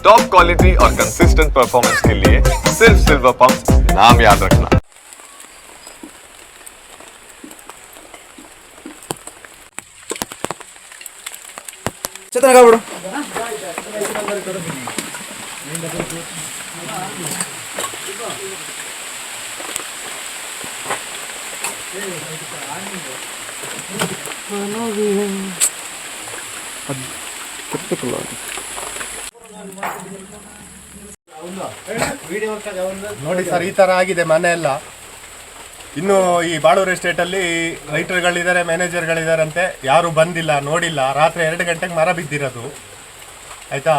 Top quality और consistent performance के लिए सिर्फ सिल्वर पंप्स नाम याद रखना। चेतन का बिಡು ನೋಡಿ ಸರ್, ಈ ತರ ಆಗಿದೆ ಮನೆ ಎಲ್ಲ. ಇನ್ನು ಈ ಬಾಳೂರು ಎಸ್ಟೇಟ್ ಅಲ್ಲಿ ರೈಟರ್ಗಳಿದ್ದಾರೆ, ಮ್ಯಾನೇಜರ್ಗಳಿದಾರಂತೆ, ಯಾರು ಬಂದಿಲ್ಲ, ನೋಡಿಲ್ಲ. ರಾತ್ರಿ 2 ಗಂಟೆಗೆ ಮರ ಬಿದ್ದಿರೋದು ಆಯ್ತಾ.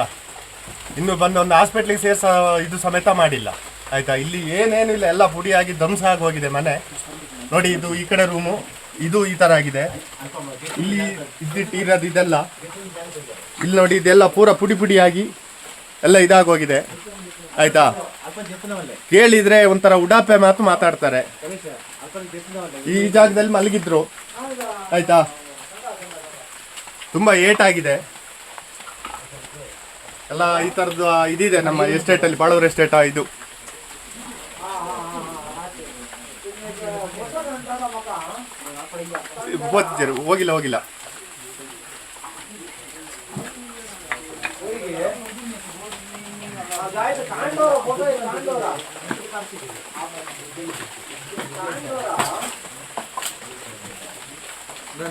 ಇನ್ನು ಬಂದು ಒಂದು ಹಾಸ್ಪಿಟ್ಲಿಗೆ ಇದು ಸಮೇತ ಮಾಡಿಲ್ಲ ಆಯ್ತಾ. ಇಲ್ಲಿ ಏನೇನಿಲ್ಲ, ಎಲ್ಲ ಪುಡಿಯಾಗಿ ಧ್ವಂಸ ಆಗಿ ಹೋಗಿದೆ ಮನೆ. ನೋಡಿ, ಇದು ಈ ಕಡೆ ರೂಮು, ಇದು ಈ ತರ ಆಗಿದೆ. ಇಲ್ಲಿ ಇರೋದು ಇದೆಲ್ಲ, ಇಲ್ಲಿ ನೋಡಿ, ಇದೆಲ್ಲ ಪೂರ ಪುಡಿ ಪುಡಿಯಾಗಿ ಎಲ್ಲ ಇದಾಗೋಗಿದೆ ಆಯ್ತಾ. ಕೇಳಿದ್ರೆ ಒಂಥರ ಉಡಾಪೆ ಮಾತು ಮಾತಾಡ್ತಾರೆ. ಈ ಜಾಗದಲ್ಲಿ ಮಲಗಿದ್ರು ಆಯ್ತಾ. ತುಂಬಾ ಏಟಾಗಿದೆ ಎಲ್ಲ. ಈ ತರದ್ದು ಇದಿದೆ ನಮ್ಮ ಎಸ್ಟೇಟ್ ಅಲ್ಲಿ, ಬಾಳೂರು ಎಸ್ಟೇಟ್. ಇದು ಹೋಗಿಲ್ಲ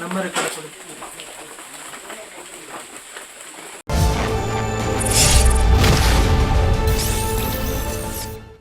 ನಂಬರ್